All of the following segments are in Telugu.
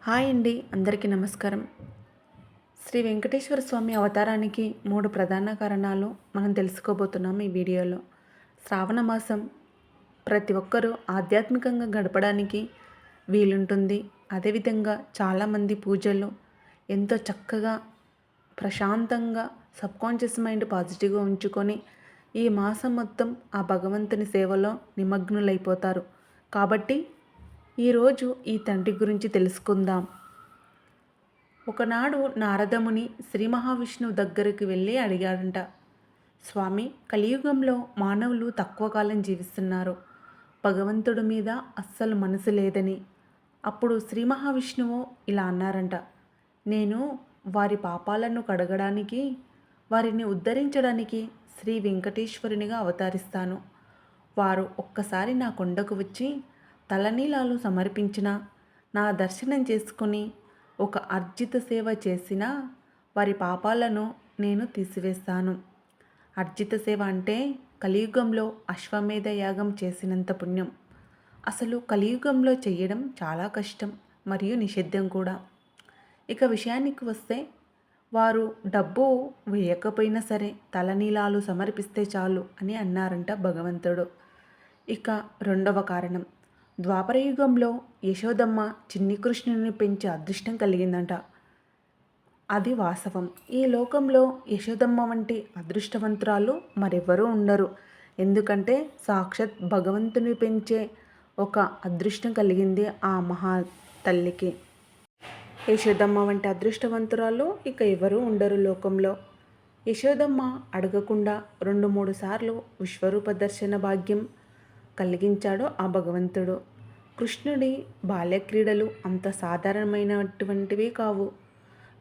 హాయ్ అండి, అందరికీ నమస్కారం. శ్రీ వెంకటేశ్వర స్వామి అవతారానికి 3 ప్రధాన కారణాలు మనం తెలుసుకోబోతున్నాం ఈ వీడియోలో. శ్రావణ మాసం ప్రతి ఒక్కరూ ఆధ్యాత్మికంగా గడపడానికి వీలుంటుంది. అదేవిధంగా చాలామంది పూజలు ఎంతో చక్కగా ప్రశాంతంగా సబ్కాన్షియస్ మైండ్ పాజిటివ్గా ఉంచుకొని ఈ మాసం మొత్తం ఆ భగవంతుని సేవలో నిమగ్నులైపోతారు. కాబట్టి ఈరోజు ఈ తండ్రి గురించి తెలుసుకుందాం. ఒకనాడు నారదముని శ్రీ మహావిష్ణువు దగ్గరికి వెళ్ళి అడిగాడంట, స్వామి, కలియుగంలో మానవులు తక్కువ కాలం జీవిస్తున్నారు, భగవంతుడి మీద అస్సలు మనసు లేదని. అప్పుడు శ్రీ మహావిష్ణువు ఇలా అన్నారంట, నేను వారి పాపాలను కడగడానికి, వారిని ఉద్ధరించడానికి శ్రీ వెంకటేశ్వరునిగా అవతరిస్తాను. వారు ఒక్కసారి నా కొండకు వచ్చి తలనీలాలు సమర్పించిన, నా దర్శనం చేసుకుని ఒక అర్జిత సేవ చేసినా వారి పాపాలను నేను తీసివేస్తాను. అర్జిత సేవ అంటే కలియుగంలో అశ్వమేధ యాగం చేసినంత పుణ్యం. అసలు కలియుగంలో చేయడం చాలా కష్టం మరియు నిషిద్ధం కూడా. ఇక విషయానికి వస్తే వారు డబ్బు వేయకపోయినా సరే తలనీలాలు సమర్పిస్తే చాలు అని అన్నారంట భగవంతుడు. ఇక రెండవ కారణం, ద్వాపరయుగంలో యశోదమ్మ చిన్ని కృష్ణుని పెంచే అదృష్టం కలిగిందంట. అది వాస్తవం. ఈ లోకంలో యశోదమ్మ వంటి అదృష్టవంతురాలు మరెవరూ ఉండరు. ఎందుకంటే సాక్షాత్ భగవంతుని పెంచే ఒక అదృష్టం కలిగింది ఆ మహా తల్లికి. యశోదమ్మ వంటి అదృష్టవంతురాలు ఇక ఎవరూ ఉండరు లోకంలో. యశోదమ్మ అడగకుండా 2-3 సార్లు విశ్వరూప దర్శన భాగ్యం కలిగించాడు ఆ భగవంతుడు. కృష్ణుడి బాల్యక్రీడలు అంత సాధారణమైనటువంటివి కావు.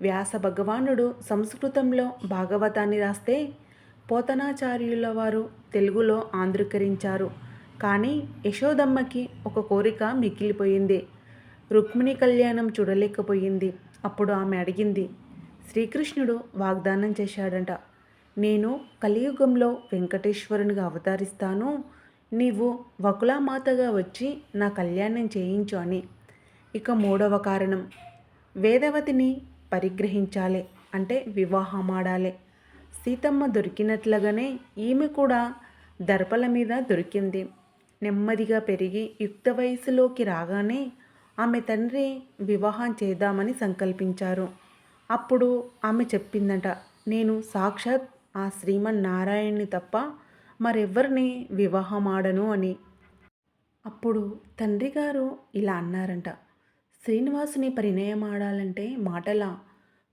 వ్యాస భగవానుడు సంస్కృతంలో భాగవతాన్ని రాస్తే పోతనాచార్యుల వారు తెలుగులో ఆంధ్రీకరించారు. కానీ యశోదమ్మకి ఒక కోరిక మిగిలిపోయింది. రుక్మిణి కళ్యాణం చూడలేకపోయింది. అప్పుడు ఆమె అడిగింది. శ్రీకృష్ణుడు వాగ్దానం చేశాడంట, నేను కలియుగంలో వెంకటేశ్వరునిగా అవతరిస్తాను, నీవు వకులామాతగా వచ్చి నా కళ్యాణం చేయించు అని. ఇక మూడవ కారణం, వేదవతిని పరిగ్రహించాలి అంటే వివాహమాడాలి. సీతమ్మ దొరికినట్లుగానే ఈమె కూడా దర్పల మీద దొరికింది. నెమ్మదిగా పెరిగి యుక్త వయసులోకి రాగానే ఆమె తండ్రి వివాహం చేద్దామని సంకల్పించారు. అప్పుడు ఆమె చెప్పిందట, నేను సాక్షాత్ ఆ శ్రీమన్నారాయణుని తప్ప మరెవ్వరిని వివాహమాడను అని. అప్పుడు తండ్రి గారు ఇలా అన్నారంట, శ్రీనివాసుని పరిణయమాడాలంటే మాటలా?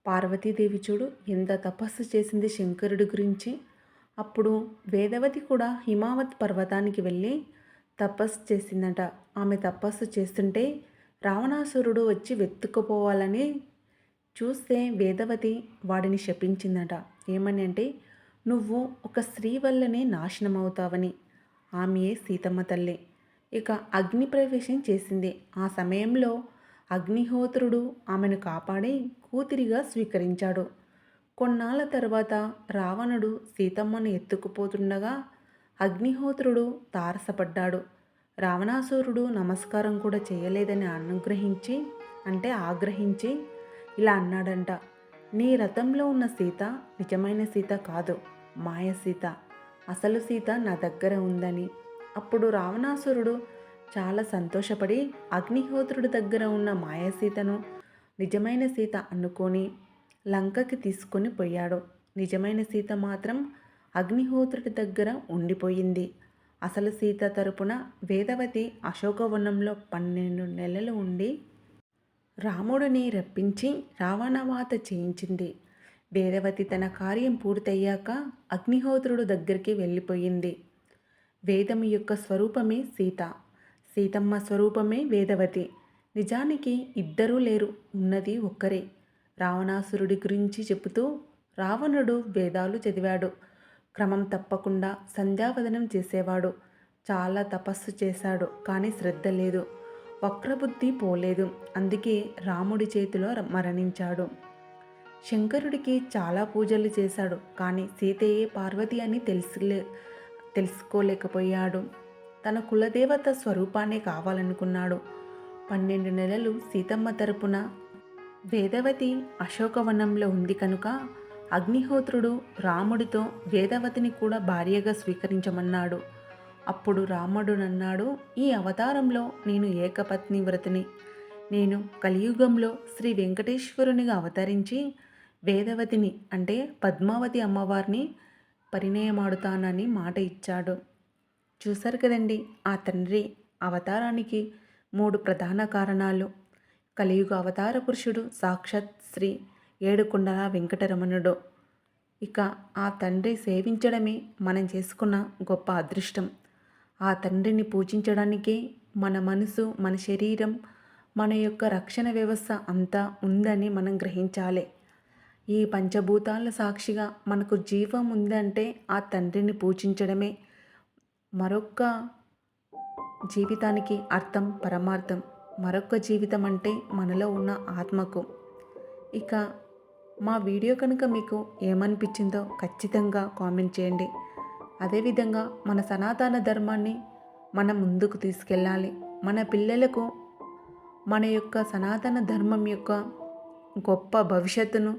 పార్వతీదేవి చూడు ఎంత తపస్సు చేసింది శంకరుడి గురించి. అప్పుడు వేదవతి కూడా హిమావత్ పర్వతానికి వెళ్ళి తపస్సు చేసిందట. ఆమె తపస్సు చేస్తుంటే రావణాసురుడు వచ్చి వెతుక్కుపోవాలని చూస్తే వేదవతి వాడిని శపించిందట. ఏమని అంటే, నువ్వు ఒక స్త్రీ వల్లనే నాశనమవుతావని. ఆమెయే సీతమ్మ తల్లి. ఇక అగ్ని ప్రవేశం చేసింది. ఆ సమయంలో అగ్నిహోత్రుడు ఆమెను కాపాడి కూతురిగా స్వీకరించాడు. కొన్నాళ్ళ తర్వాత రావణుడు సీతమ్మను ఎత్తుకుపోతుండగా అగ్నిహోత్రుడు తారసపడ్డాడు. రావణాసురుడు నమస్కారం కూడా చేయలేదని ఆగ్రహించి ఇలా అన్నాడంట, నీ రథంలో ఉన్న సీత నిజమైన సీత కాదు, మాయ సీత. అసలు సీత నా దగ్గర ఉందని. అప్పుడు రావణాసురుడు చాలా సంతోషపడి అగ్నిహోత్రుడి దగ్గర ఉన్న మాయ సీతను నిజమైన సీత అనుకొని లంకకి తీసుకొని పోయాడు. నిజమైన సీత మాత్రం అగ్నిహోత్రుడి దగ్గర ఉండిపోయింది. అసలు సీత తరపున వేదవతి అశోకవనంలో 12 నెలలు ఉండి రాముడిని రప్పించి రావణవాత చేయించింది. వేదవతి తన కార్యం పూర్తయ్యాక అగ్నిహోత్రుడు దగ్గరికి వెళ్ళిపోయింది. వేదము యొక్క స్వరూపమే సీత, సీతమ్మ స్వరూపమే వేదవతి. నిజానికి ఇద్దరూ లేరు, ఉన్నది ఒక్కరే. రావణాసురుడి గురించి చెబుతూ రావణుడు వేదాలు చదివాడు, క్రమం తప్పకుండా సంధ్యావదనం చేసేవాడు, చాలా తపస్సు చేశాడు, కానీ శ్రద్ధ లేదు, వక్రబుద్ధి పోలేదు. అందుకే రాముడి చేతిలో మరణించాడు. శంకరుడికి చాలా పూజలు చేశాడు, కానీ సీతయే పార్వతి అని తెలుసుకోలేకపోయాడు. తన కులదేవత స్వరూపాన్ని కావాలనుకున్నాడు. 12 నెలలు సీతమ్మ తరపున వేదవతి అశోకవనంలో ఉంది కనుక అగ్నిహోత్రుడు రాముడితో వేదవతిని కూడా భార్యగా స్వీకరించమన్నాడు. అప్పుడు రాముడునన్నాడు, ఈ అవతారంలో నేను ఏకపత్ని వ్రతిని. నేను కలియుగంలో శ్రీ వెంకటేశ్వరునిగా అవతరించి వేదవతిని అంటే పద్మావతి అమ్మవారిని పరిణయమాడుతానని మాట ఇచ్చాడు. చూశారు కదండి, ఆ తండ్రి అవతారానికి 3 ప్రధాన కారణాలు. కలియుగ అవతార పురుషుడు సాక్షాత్ శ్రీ ఏడుకొండల వెంకటరమణుడు. ఇక ఆ తండ్రి సేవించడమే మనం చేసుకున్న గొప్ప అదృష్టం. ఆ తండ్రిని పూజించడానికే మన మనసు, మన శరీరం, మన యొక్క రక్షణ వ్యవస్థ అంతా ఉందని మనం గ్రహించాలి. ఈ పంచభూతాల సాక్షిగా మనకు జీవం ఉందంటే ఆ తండ్రిని పూజించడమే మరొక్క జీవితానికి అర్థం, పరమార్థం. మరొక జీవితం అంటే మనలో ఉన్న ఆత్మకు. ఇక మా వీడియో కనుక మీకు ఏమనిపించిందో ఖచ్చితంగా కామెంట్ చేయండి. అదేవిధంగా మన సనాతన ధర్మాన్ని మనం ముందుకు తీసుకెళ్ళాలి. మన పిల్లలకు మన యొక్క సనాతన ధర్మం యొక్క గొప్ప భవిష్యత్తును,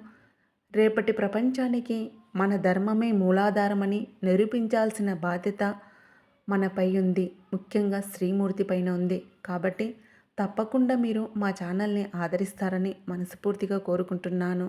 రేపటి ప్రపంచానికి మన ధర్మమే మూలాధారమని నిరూపించాల్సిన బాధ్యత మనపై ఉంది. ముఖ్యంగా శ్రీమూర్తి పైన ఉంది. కాబట్టి తప్పకుండా మీరు మా ఛానల్ని ఆదరిస్తారని మనస్ఫూర్తిగా కోరుకుంటున్నాను.